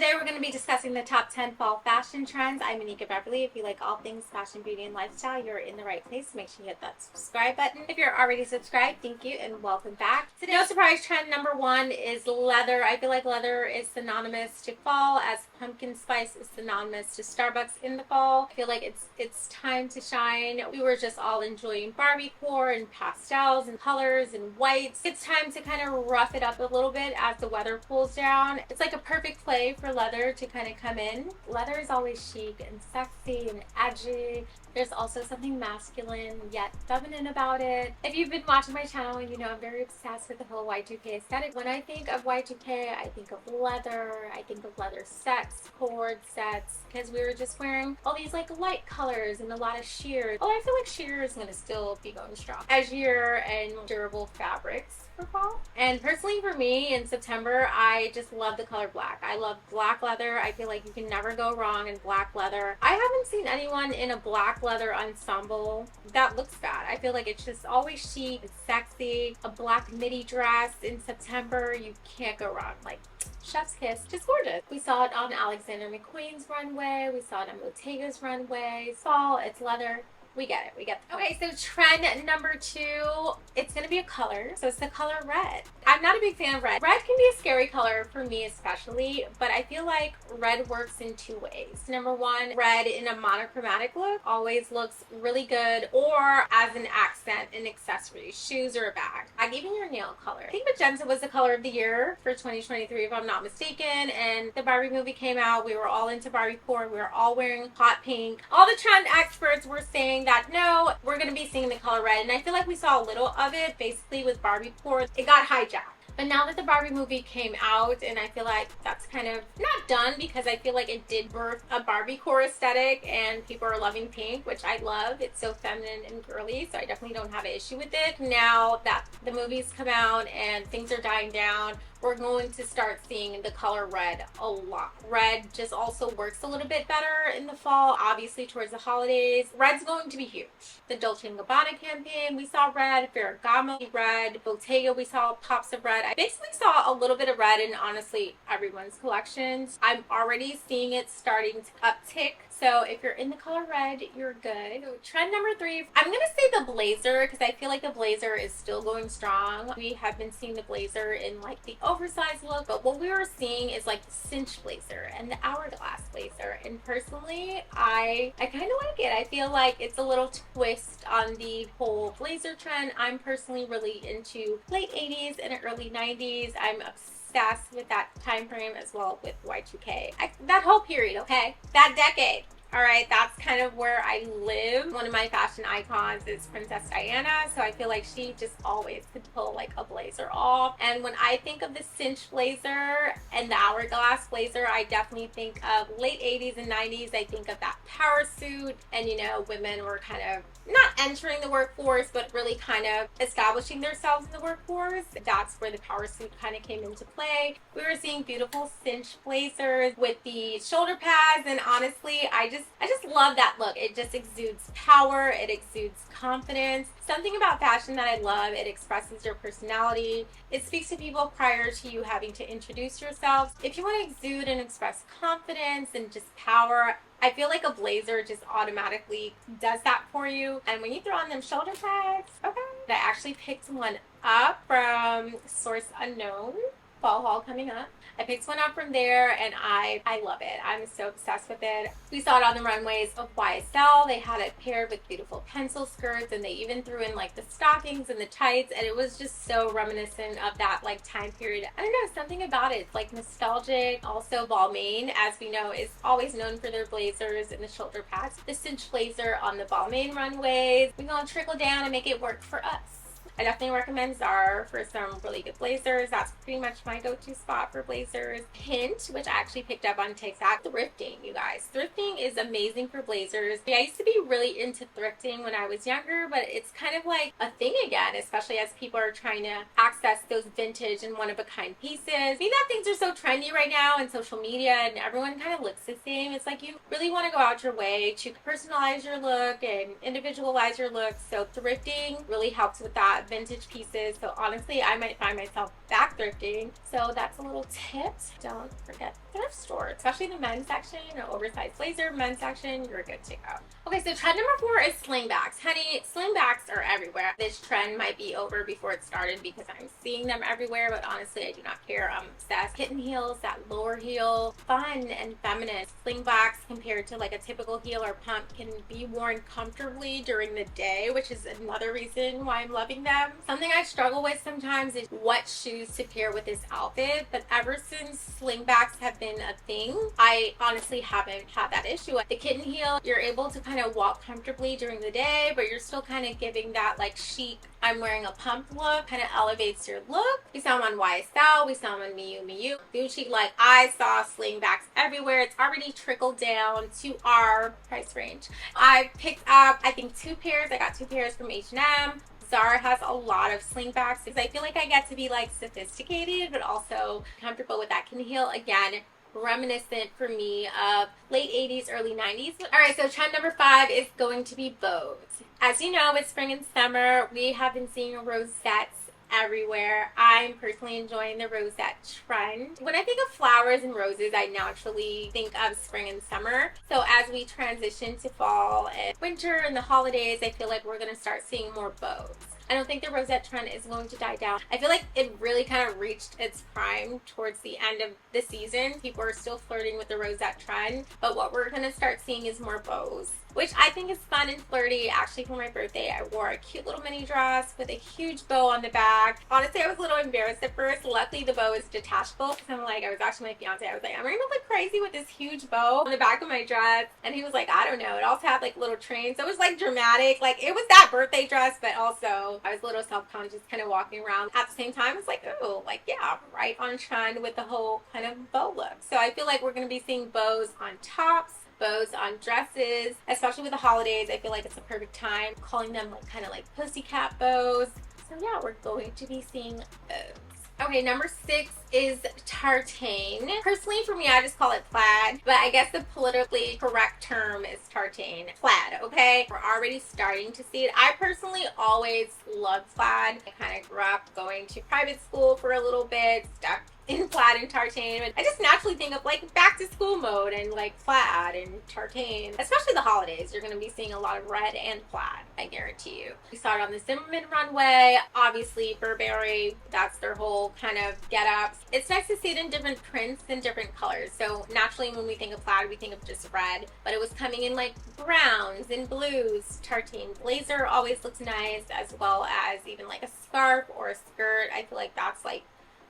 Today we're going to be discussing the top 10 fall fashion trends. I'm Manika Beverly. If you like all things fashion, beauty, and lifestyle, you're in the right place. Make sure you hit that subscribe button. If you're already subscribed, thank you and welcome back. Today, no surprise, trend number one is leather. I feel like leather is synonymous to fall as pumpkin spice is synonymous to Starbucks in the fall. I feel like it's time to shine. We were just all enjoying Barbie core and pastels and colors and whites. It's time to kind of rough it up a little bit as the weather cools down. It's like a perfect play for leather to kind of come in. Leather is always chic and sexy and edgy. There's also something masculine yet feminine about it. If you've been watching my channel, you know I'm very obsessed with the whole Y2K aesthetic. When I think of Y2K, I think of leather. I think of leather sets, cord sets, because we were just wearing all these like light colors and a lot of sheer. Oh, I feel like sheer is going to still be going strong. Edgier and durable fabrics for fall. And personally for me in September, I just love the color black. I love black leather. I feel like you can never go wrong in black leather. I haven't seen anyone in a black leather ensemble that looks bad. I feel like it's just always chic and sexy. A black midi dress in September, you can't go wrong. Like chef's kiss, just gorgeous. We saw it on Alexander McQueen's runway. We saw it on Bottega's runway. Fall, it's leather. We get it. Okay, so trend number two, it's going to be a color. So it's the color red. I'm not a big fan of red. Red can be a scary color for me especially, but I feel like red works in two ways. Number one, red in a monochromatic look always looks really good, or as an accent in accessories, shoes or a bag. Like even your nail color. I think magenta was the color of the year for 2023 if I'm not mistaken, and the Barbie movie came out. We were all into Barbie core. We were all wearing hot pink. All the trend experts were saying that no, we're going to be seeing the color red, and I feel like we saw a little of it basically with Barbie core. It got hijacked. But now that the Barbie movie came out, and I feel like that's kind of not done because I feel like it did birth a Barbie core aesthetic and people are loving pink, which I love. It's so feminine and girly, so I definitely don't have an issue with it. Now that the movies come out and things are dying down, we're going to start seeing the color red a lot. Red just also works a little bit better in the fall, obviously towards the holidays. Red's going to be huge. The Dolce & Gabbana campaign, we saw red. Ferragamo, red. Bottega, we saw pops of red. I basically saw a little bit of red in honestly everyone's collections. I'm already seeing it starting to uptick. So if you're in the color red, you're good. So trend number three, I'm going to say the blazer because I feel like the blazer is still going strong. We have been seeing the blazer in like the oversized look, but what we were seeing is like the cinch blazer and the hourglass blazer. And personally, I kind of like it. I feel like it's a little twist on the whole blazer trend. I'm personally really into late 80s and early 90s. I'm obsessed with that time frame as well with Y2K. That whole period, okay? That decade. All right, that's kind of where I live. One of my fashion icons is Princess Diana, so I feel like she just always could pull like a blazer off. And when I think of the cinch blazer and the hourglass blazer, I definitely think of late 80s and 90s. I think of that power suit, and you know, women were kind of not entering the workforce, but really kind of establishing themselves in the workforce. That's where the power suit kind of came into play. We were seeing beautiful cinch blazers with the shoulder pads, and honestly, I just love that look. It just exudes power. It exudes confidence. Something about fashion that I love. It expresses your personality. It speaks to people prior to you having to introduce yourselves. If you want to exude and express confidence and just power, I feel like a blazer just automatically does that for you. And when you throw on them shoulder pads, okay. I actually picked one up from Source Unknown. Fall haul coming up. I picked one up from there and I love it. I'm so obsessed with it. We saw it on the runways of YSL. They had it paired with beautiful pencil skirts, and they even threw in like the stockings and the tights, and it was just so reminiscent of that like time period. I don't know, something about it. It's like nostalgic. Also Balmain, as we know, is always known for their blazers and the shoulder pads. The cinch blazer on the Balmain runways. We're gonna trickle down and make it work for us. I definitely recommend Zara for some really good blazers. That's pretty much my go-to spot for blazers. Hint, which I actually picked up on TikTok, thrifting, you guys. Thrifting is amazing for blazers. I used to be really into thrifting when I was younger, but it's kind of like a thing again, especially as people are trying to access those vintage and one-of-a-kind pieces. Being that things are so trendy right now in social media and everyone kind of looks the same, it's like you really want to go out your way to personalize your look and individualize your look. So thrifting really helps with that. Vintage pieces. So honestly, I might find myself back thrifting. So that's a little tip. Don't forget thrift stores. especially the men's section, an oversized blazer, men's section, you're good to go. Okay, so trend number 4 is slingbacks. Honey, slingbacks are everywhere. This trend might be over before it started because I'm seeing them everywhere, but honestly, I do not care. I'm obsessed. Kitten heels, that lower heel, fun and feminine. Slingbacks compared to like a typical heel or pump can be worn comfortably during the day, which is another reason why I'm loving them. Something I struggle with sometimes is what shoes to pair with this outfit, but ever since slingbacks have been a thing, I honestly haven't had that issue. The kitten heel, you're able to kind of walk comfortably during the day, but you're still kind of giving that like chic, I'm wearing a pump look, kind of elevates your look. We saw them on YSL, we saw them on Miu, Gucci. Like, I saw slingbacks everywhere. It's already trickled down to our price range. I picked up, I think 2 pairs. I got 2 pairs from H&M. Zara has a lot of slingbacks because I feel like I get to be like sophisticated, but also comfortable with that kitten heel. Again, reminiscent for me of late 80s, early 90s. All right, so trend number 5 is going to be bows. As you know, it's spring and summer. We have been seeing rosettes everywhere. I'm personally enjoying the rosette trend. When I think of flowers and roses, I naturally think of spring and summer. So as we transition to fall and winter and the holidays, I feel like we're going to start seeing more bows. I don't think the rosette trend is going to die down. I feel like it really kind of reached its prime towards the end of the season. People are still flirting with the rosette trend, but what we're going to start seeing is more bows, which I think is fun and flirty. Actually, for my birthday, I wore a cute little mini dress with a huge bow on the back. Honestly, I was a little embarrassed at first. Luckily, the bow is detachable because I'm like, I was actually my fiance. I was like, I'm going to look crazy with this huge bow on the back of my dress. And he was like, I don't know. It also had like little trains. So it was like dramatic. Like, it was that birthday dress, but also I was a little self-conscious kind of walking around. At the same time, it's like, oh, like, yeah, right on trend with the whole kind of bow look. So I feel like we're going to be seeing bows on tops, bows on dresses, especially with the holidays. I feel like it's a perfect time, calling them like kind of like pussycat bows. So yeah, we're going to be seeing bows. Okay, number 6 is tartan. Personally, for me, I just call it plaid, but I guess the politically correct term is tartan. Plaid, okay? We're already starting to see it. I personally always loved plaid. I kind of grew up going to private school for a little bit, stuck in plaid and tartan. I just naturally think of like back to school mode and like plaid and tartan. Especially the holidays, you're going to be seeing a lot of red and plaid, I guarantee you. We saw it on the Zimmerman runway. Obviously, Burberry, that's their whole kind of get-ups. It's nice to see it in different prints and different colors. So naturally, when we think of plaid, we think of just red, but it was coming in like browns and blues. Tartan blazer always looks nice, as well as even like a scarf or a skirt. I feel like that's like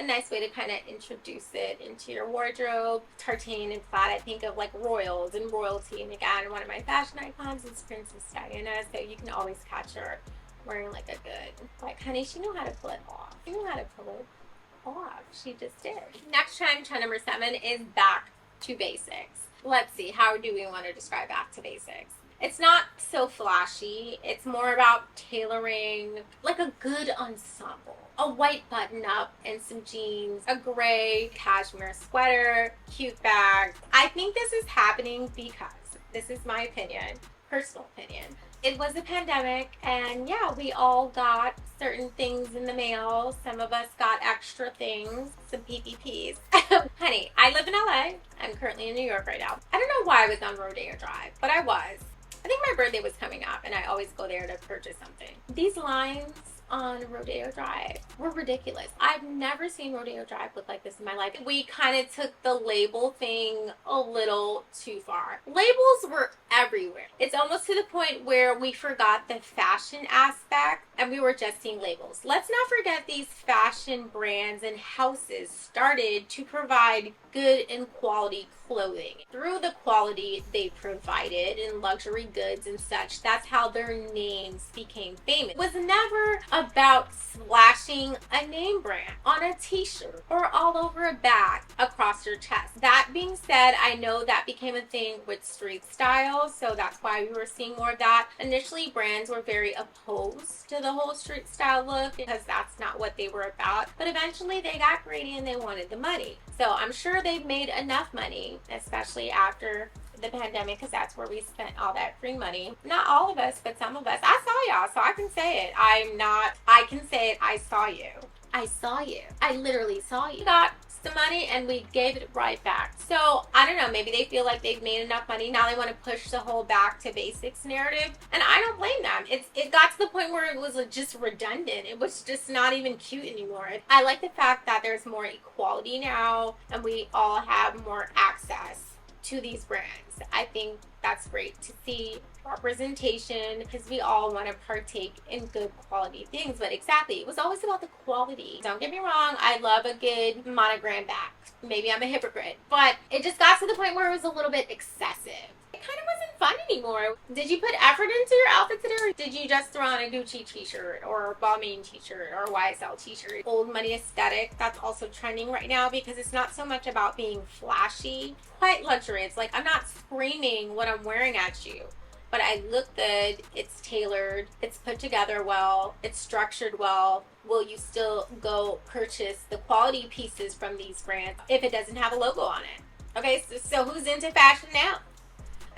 a nice way to kind of introduce it into your wardrobe. Tartan and plaid, I think of like royals and royalty. And again, one of my fashion icons is Princess Diana, so you can always catch her wearing like a good, like, honey, she knew how to pull it off. She knew how to pull it off. She just did. Next trend, trend number 7, is back to basics. Let's see, how do we want to describe back to basics? It's not so flashy. It's more about tailoring, like a good ensemble. A white button-up and some jeans, a gray cashmere sweater, cute bag. I think this is happening because, this is my opinion, personal opinion. It was a pandemic, and yeah, we all got certain things in the mail. Some of us got extra things, some PPPs. Honey, I live in LA. I'm currently in New York right now. I don't know why I was on Rodeo Drive, but I was. I think my birthday was coming up, and I always go there to purchase something. These lines on Rodeo Drive were ridiculous. I've never seen Rodeo Drive look like this in my life. We kind of took the label thing a little too far. Labels were everywhere. It's almost to the point where we forgot the fashion aspect and we were just seeing labels. Let's not forget these fashion brands and houses started to provide good and quality clothing. Through the quality they provided in luxury goods and such, that's how their names became famous. It was never about splashing a name brand on a t-shirt or all over a bag across your chest. That being said, I know that became a thing with street style, so that's why we were seeing more of that. Initially, brands were very opposed to the whole street style look because that's not what they were about, but eventually they got greedy and they wanted the money. So I'm sure they've made enough money, especially after the pandemic, because that's where we spent all that free money. Not all of us, but some of us. I saw y'all, so I can say it. I can say it. I saw you. I saw you. I literally saw you. Got some money and we gave it right back. So I don't know, maybe they feel like they've made enough money. Now they want to push the whole back to basics narrative. And I don't blame them. It got to the point where it was just redundant. It was just not even cute anymore. I like the fact that there's more equality now and we all have more access to these brands. I think that's great to see representation because we all want to partake in good quality things. But exactly, it was always about the quality. Don't get me wrong, I love a good monogram back. Maybe I'm a hypocrite, but it just got to the point where it was a little bit excessive. It kind of wasn't fun anymore. Did you put effort into your outfit today, or did you just throw on a Gucci t-shirt or a Balmain t-shirt or a YSL t-shirt? Old money aesthetic, that's also trending right now because it's not so much about being flashy, quite luxury. It's like, I'm not screaming what I'm wearing at you, but I look good, it's tailored, it's put together well, it's structured well. Will you still go purchase the quality pieces from these brands if it doesn't have a logo on it? Okay, so who's into fashion now?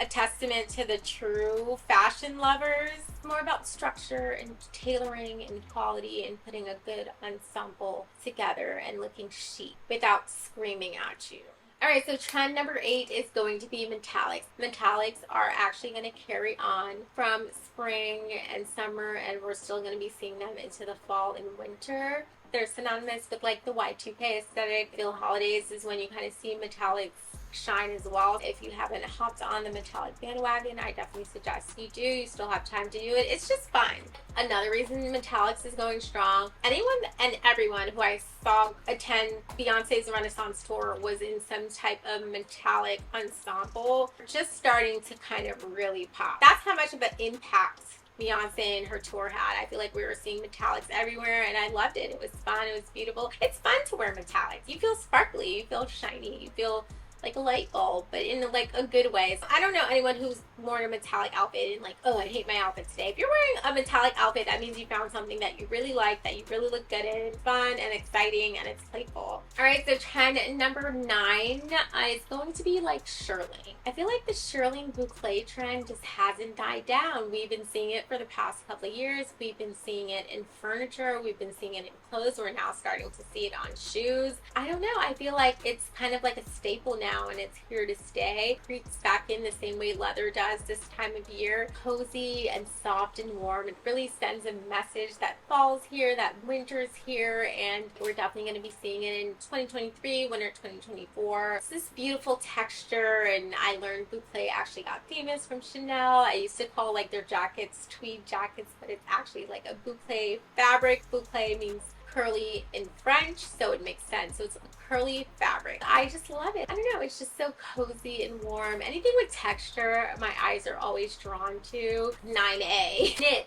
A testament to the true fashion lovers. More about structure and tailoring and quality and putting a good ensemble together and looking chic without screaming at you. Alright, so trend number 8 is going to be metallics. Metallics are actually going to carry on from spring and summer, and we're still going to be seeing them into the fall and winter. They're synonymous with like the Y2K aesthetic. Feel holidays is when you kind of see metallics shine as well. If you haven't hopped on the metallic bandwagon, I definitely suggest you do. You still have time to do it. It's just fun. Another reason metallics is going strong, anyone and everyone who I saw attend Beyonce's Renaissance tour was in some type of metallic ensemble, just starting to kind of really pop. That's how much of an impact Beyonce and her tour had. I feel like we were seeing metallics everywhere and I loved it. It was fun. It was beautiful. It's fun to wear metallics. You feel sparkly. You feel shiny. You feel like a light bulb, but in like a good way. So I don't know anyone who's worn a metallic outfit and like, oh, I hate my outfit today. If you're wearing a metallic outfit, that means you found something that you really like, that you really look good in. It's fun and exciting and it's playful. All right, so trend number 9 is going to be like shearling. I feel like the shearling boucle trend just hasn't died down. We've been seeing it for the past couple of years. We've been seeing it in furniture. We've been seeing it in clothes. We're now starting to see it on shoes. I don't know. I feel like it's kind of like a staple now and it's here to stay. Creeps back in the same way leather does this time of year. Cozy and soft and warm. It really sends a message that fall's here, that winter's here, and we're definitely going to be seeing it in 2023, winter 2024. It's this beautiful texture, and I learned boucle actually got famous from Chanel. I used to call like their jackets tweed jackets, but it's actually like a boucle fabric. Boucle means curly in French, so it makes sense. So it's a curly fabric. I just love it. I don't know, it's just so cozy and warm. Anything with texture, my eyes are always drawn to. 9A.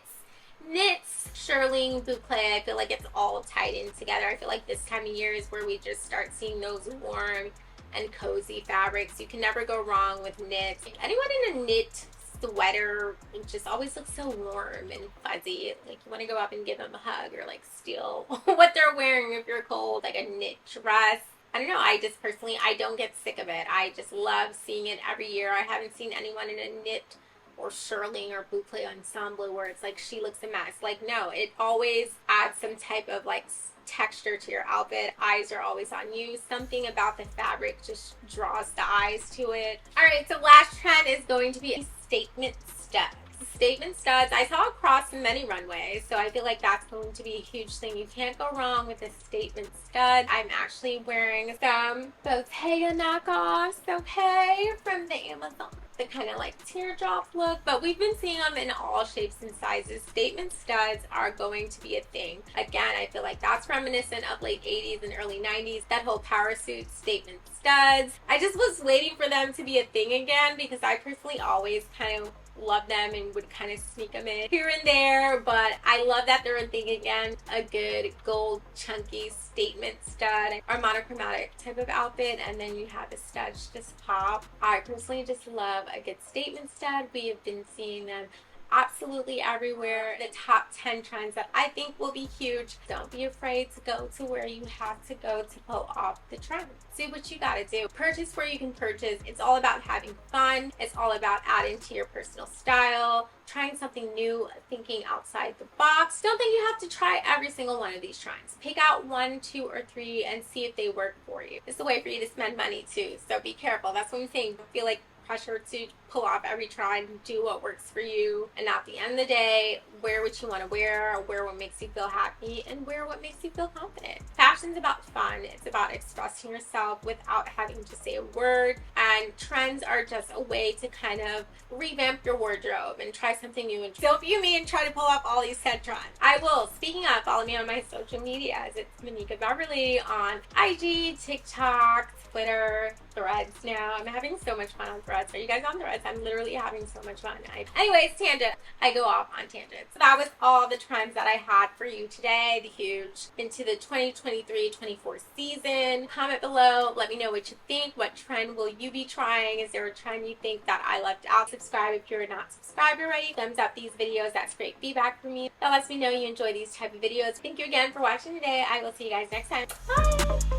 Knits, shearling, boucle, I feel like it's all tied in together. I feel like this time of year is where we just start seeing those warm and cozy fabrics. You can never go wrong with knits. Anyone in a knit sweater just always looks so warm and fuzzy. Like you want to go up and give them a hug or like steal what they're wearing if you're cold. Like a knit dress. I don't know. I just personally, I don't get sick of it. I just love seeing it every year. I haven't seen anyone in a knit or shearling or boucle ensemble where it's like she looks a mess. Like no, it always adds some type of like texture to your outfit. Eyes are always on you. Something about the fabric just draws the eyes to it. All right, so last trend is going to be statement studs. Statement studs I saw across many runways, so I feel like that's going to be a huge thing. You can't go wrong with a statement stud. I'm actually wearing some Bottega knockoffs, okay, from the Amazon. The kind of like teardrop look, but we've been seeing them in all shapes and sizes. Statement studs are going to be a thing. Again, I feel like that's reminiscent of late 80s and early 90s. That whole power suit statement studs. I just was waiting for them to be a thing again because I personally always kind of love them and would kind of sneak them in here and there, but I love that they're a thing again. A good gold chunky statement stud or monochromatic type of outfit, and then you have the studs just pop. I personally just love a good statement stud. We have been seeing them absolutely everywhere. The top 10 trends that I think will be huge. Don't be afraid to go to where you have to go to pull off the trend. Do what you gotta do. Purchase where you can purchase. It's all about having fun. It's all about adding to your personal style, trying something new, thinking outside the box. Don't think you have to try every single one of these trends. Pick out 1, 2, or 3 and see if they work for you. It's a way for you to spend money too, so be careful. That's what I'm saying. I feel like pressure to pull off every trend, do what works for you, and at the end of the day, wear what you want to wear what makes you feel happy, and wear what makes you feel confident. Fashion's about fun. It's about expressing yourself without having to say a word, and trends are just a way to kind of revamp your wardrobe and try something new. And don't view me and try to pull off all these said trends. I will. Speaking of, follow me on my social medias. It's Manika Beverly on IG, TikTok, Twitter, Threads now. I'm having so much fun on Threads. Are you guys on Threads? I'm literally having so much fun. Anyways, tangent. I go off on tangents. So that was all the trends that I had for you today. The huge into the 2023-24 season. Comment below. Let me know what you think. What trend will you be trying? Is there a trend you think that I left out? Subscribe if you're not subscribed already. Thumbs up these videos. That's great feedback for me. That lets me know you enjoy these type of videos. Thank you again for watching today. I will see you guys next time. Bye!